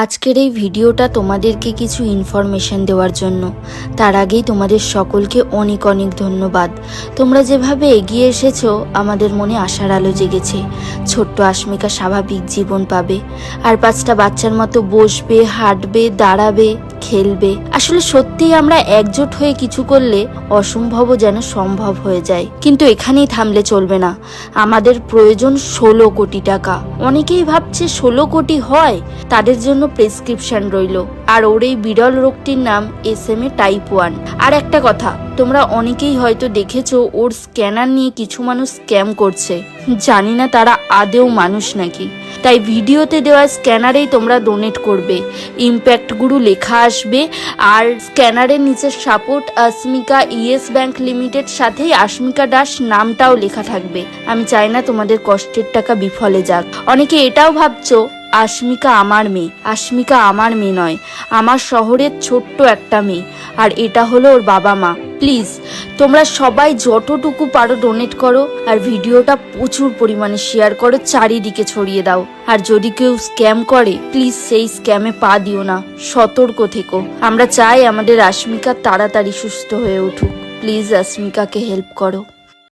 আজকের এই ভিডিওটা তোমাদেরকে কিছু ইনফরমেশন দেওয়ার জন্য। তার আগেই তোমাদের সকলকে অনেক অনেক ধন্যবাদ। তোমরা যেভাবে এগিয়ে এসেছো আমাদের মনে আশার আলো জেগেছে। ছোট্ট আস্মিকা স্বাভাবিক জীবন পাবে, আর 5টা বাচ্চার মতো বসবে, হাঁটবে, দাঁড়াবে, খেলবে। আসলে সত্যিই আমরা একজোট হয়ে কিছু করলে অসম্ভবও যেন সম্ভব হয়ে যায়। কিন্তু এখানেই থামলে চলবে না, আমাদের প্রয়োজন 16 কোটি টাকা। অনেকেই ভাবছে 16 কোটি হয়, তাদের জন্য প্রেসক্রিপশন রইল। আর ওর এই বিরল রোগটির নাম SMA টাইপ 1। আর একটা কথা, তোমরা অনেকেই হয়তো দেখেছো ওর স্ক্যানার নিয়ে কিছু মানুষ স্ক্যাম করছে। জানি না তারা আদেও মানুষ নাকি। তাই ভিডিওতে দেওয়া স্ক্যানারেই তোমরা ডোনেট করবে। ইম্প্যাক্ট গুরু লেখা আসবে, আর স্ক্যানারের নিচে সাপোর্ট আস্মিকা ইয়েস ব্যাংক লিমিটেড সাথেই আস্মিকা দাস নামটাও লেখা থাকবে। আমি চাই না তোমাদের কষ্টের টাকা বিফলে যাক। অনেকে এটাও ভাবছো আস্মিকা আমার মেয়ে। আস্মিকা আমার মেয়ে নয়, আমার শহরের ছোট্ট একটা মেয়ে, আর এটা হলো ওর বাবা মা। প্লিজ তোমরা সবাই যতটুকু পারো ডোনেট করো, আর ভিডিওটা প্রচুর পরিমাণে শেয়ার করো, চারিদিকে ছড়িয়ে দাও। আর যদি কেউ স্ক্যাম করে, প্লিজ সেই স্ক্যামে পা দিও না, সতর্ক থেকো। আমরা চাই আমাদের আস্মিকা তাড়াতাড়ি সুস্থ হয়ে উঠুক। প্লিজ আস্মিকাকে হেল্প করো।